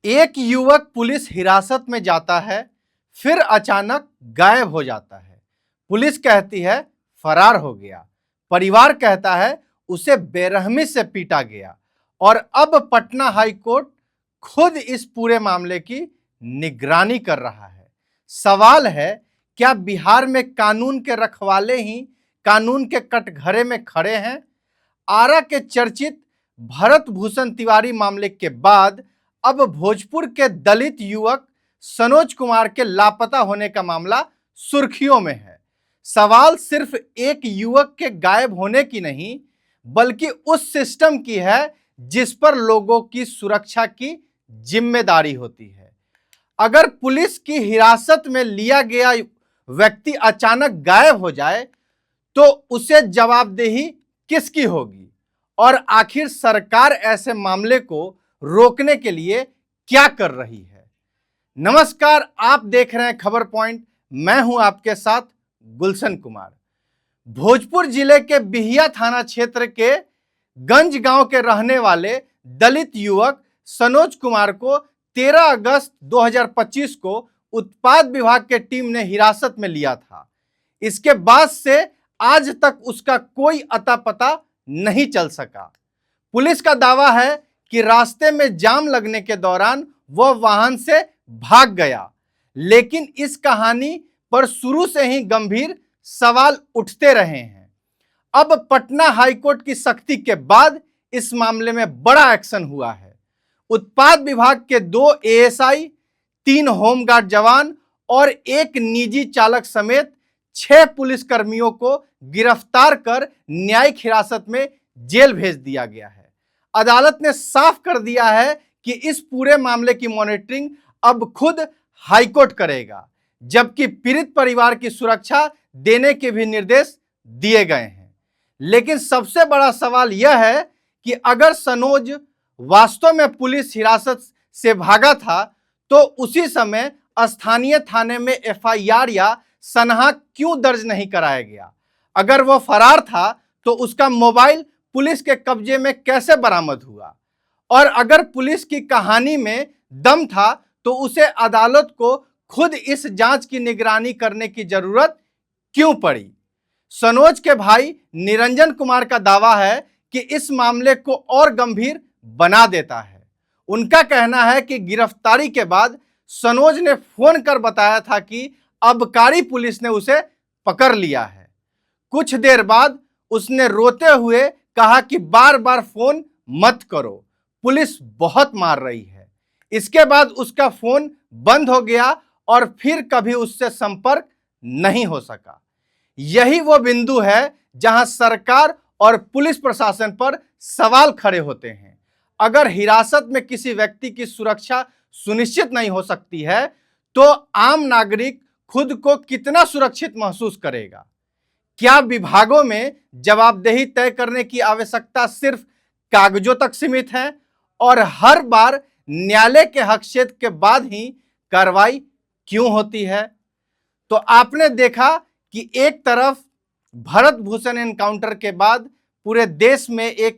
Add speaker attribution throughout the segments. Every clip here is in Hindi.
Speaker 1: एक युवक पुलिस हिरासत में जाता है, फिर अचानक गायब हो जाता है। पुलिस कहती है फरार हो गया, परिवार कहता है उसे बेरहमी से पीटा गया और अब पटना हाई कोर्ट खुद इस पूरे मामले की निगरानी कर रहा है। सवाल है, क्या बिहार में कानून के रखवाले ही कानून के कटघरे में खड़े हैं? आरा के चर्चित भरत भूषण तिवारी मामले के बाद अब भोजपुर के दलित युवक सनोज कुमार के लापता होने का मामला सुर्खियों में है। सवाल सिर्फ एक युवक के गायब होने की नहीं, बल्कि उस सिस्टम की है जिस पर लोगों की सुरक्षा की जिम्मेदारी होती है। अगर पुलिस की हिरासत में लिया गया व्यक्ति अचानक गायब हो जाए तो उसे जवाबदेही किसकी होगी और आखिर सरकार ऐसे मामले को रोकने के लिए क्या कर रही है? नमस्कार, आप देख रहे हैं खबर पॉइंट। मैं हूं आपके साथ गुलशन कुमार। भोजपुर जिले के बिहिया थाना क्षेत्र के गंज गांव के रहने वाले दलित युवक सनोज कुमार को 13 अगस्त 2025 को उत्पाद विभाग के टीम ने हिरासत में लिया था। इसके बाद से आज तक उसका कोई अता पता नहीं चल सका। पुलिस का दावा है कि रास्ते में जाम लगने के दौरान वह वाहन से भाग गया, लेकिन इस कहानी पर शुरू से ही गंभीर सवाल उठते रहे हैं। अब पटना हाईकोर्ट की सख्ती के बाद इस मामले में बड़ा एक्शन हुआ है। उत्पाद विभाग के 2 एएसआई, 3 होमगार्ड जवान और एक निजी चालक समेत 6 पुलिसकर्मियों को गिरफ्तार कर न्यायिक हिरासत में जेल भेज दिया गया है। अदालत ने साफ कर दिया है कि इस पूरे मामले की मॉनिटरिंग अब खुद हाईकोर्ट करेगा, जबकि पीड़ित परिवार की सुरक्षा देने के भी निर्देश दिए गए हैं। लेकिन सबसे बड़ा सवाल यह है कि अगर सनोज वास्तव में पुलिस हिरासत से भागा था तो उसी समय स्थानीय थाने में एफआईआर या सनहा क्यों दर्ज नहीं कराया गया? अगर वह फरार था तो उसका मोबाइल पुलिस के कब्जे में कैसे बरामद हुआ? और अगर पुलिस की कहानी में दम था तो उसे अदालत को खुद इस जांच की निगरानी करने की जरूरत क्यों पड़ी? सनोज के भाई निरंजन कुमार का दावा है कि इस मामले को और गंभीर बना देता है। उनका कहना है कि गिरफ्तारी के बाद सनोज ने फोन कर बताया था कि आबकारी पुलिस ने उसे पकड़ लिया है। कुछ देर बाद उसने रोते हुए कहा कि बार बार फोन मत करो, पुलिस बहुत मार रही है। इसके बाद उसका फोन बंद हो गया और फिर कभी उससे संपर्क नहीं हो सका। यही वो बिंदु है जहां सरकार और पुलिस प्रशासन पर सवाल खड़े होते हैं। अगर हिरासत में किसी व्यक्ति की सुरक्षा सुनिश्चित नहीं हो सकती है तो आम नागरिक खुद को कितना सुरक्षित महसूस करेगा? क्या विभागों में जवाबदेही तय करने की आवश्यकता सिर्फ कागजों तक सीमित है और हर बार न्यायालय के हस्तक्षेप के बाद ही कार्रवाई क्यों होती है? तो आपने देखा कि एक तरफ भरत भूषण एनकाउंटर के बाद पूरे देश में एक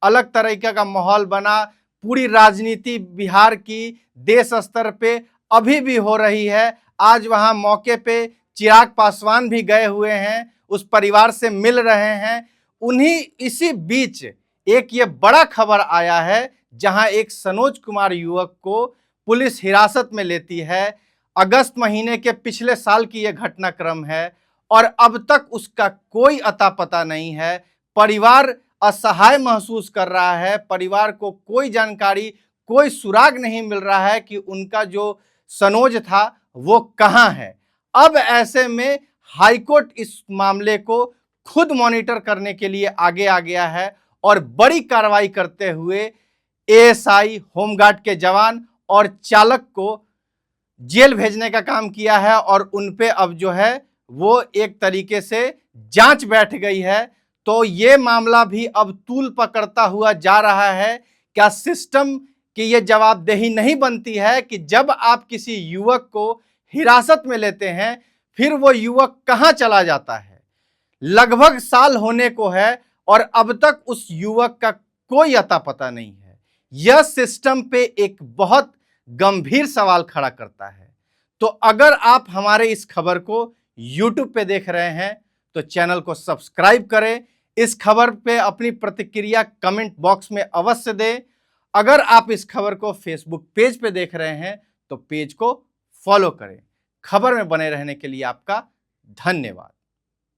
Speaker 1: अलग तरीके का माहौल बना। पूरी राजनीति बिहार की देश स्तर पे अभी भी हो रही है। आज वहां मौके पे चिराग पासवान भी गए हुए हैं, उस परिवार से मिल रहे हैं। इसी बीच एक ये बड़ा खबर आया है जहां एक सनोज कुमार युवक को पुलिस हिरासत में लेती है। अगस्त महीने के पिछले साल की यह घटनाक्रम है और अब तक उसका कोई अता पता नहीं है। परिवार असहाय महसूस कर रहा है। परिवार को कोई जानकारी, कोई सुराग नहीं मिल रहा है कि उनका जो सनोज था वो कहां है। अब ऐसे में हाईकोर्ट इस मामले को खुद मॉनिटर करने के लिए आगे आ गया है और बड़ी कार्रवाई करते हुए एएसआई, होमगार्ड के जवान और चालक को जेल भेजने का काम किया है और उन पे अब जो है वो एक तरीके से जांच बैठ गई है। तो ये मामला भी अब तूल पकड़ता हुआ जा रहा है। क्या सिस्टम की ये जवाबदेही नहीं बनती है कि जब आप किसी युवक को हिरासत में लेते हैं फिर वो युवक कहां चला जाता है? लगभग साल होने को है और अब तक उस युवक का कोई अता पता नहीं है। यह सिस्टम पे एक बहुत गंभीर सवाल खड़ा करता है। तो अगर आप हमारे इस खबर को YouTube पे देख रहे हैं तो चैनल को सब्सक्राइब करें। इस खबर पे अपनी प्रतिक्रिया कमेंट बॉक्स में अवश्य दें। अगर आप इस खबर को फेसबुक पेज पे देख रहे हैं तो पेज को फॉलो करें। खबर में बने रहने के लिए आपका धन्यवाद।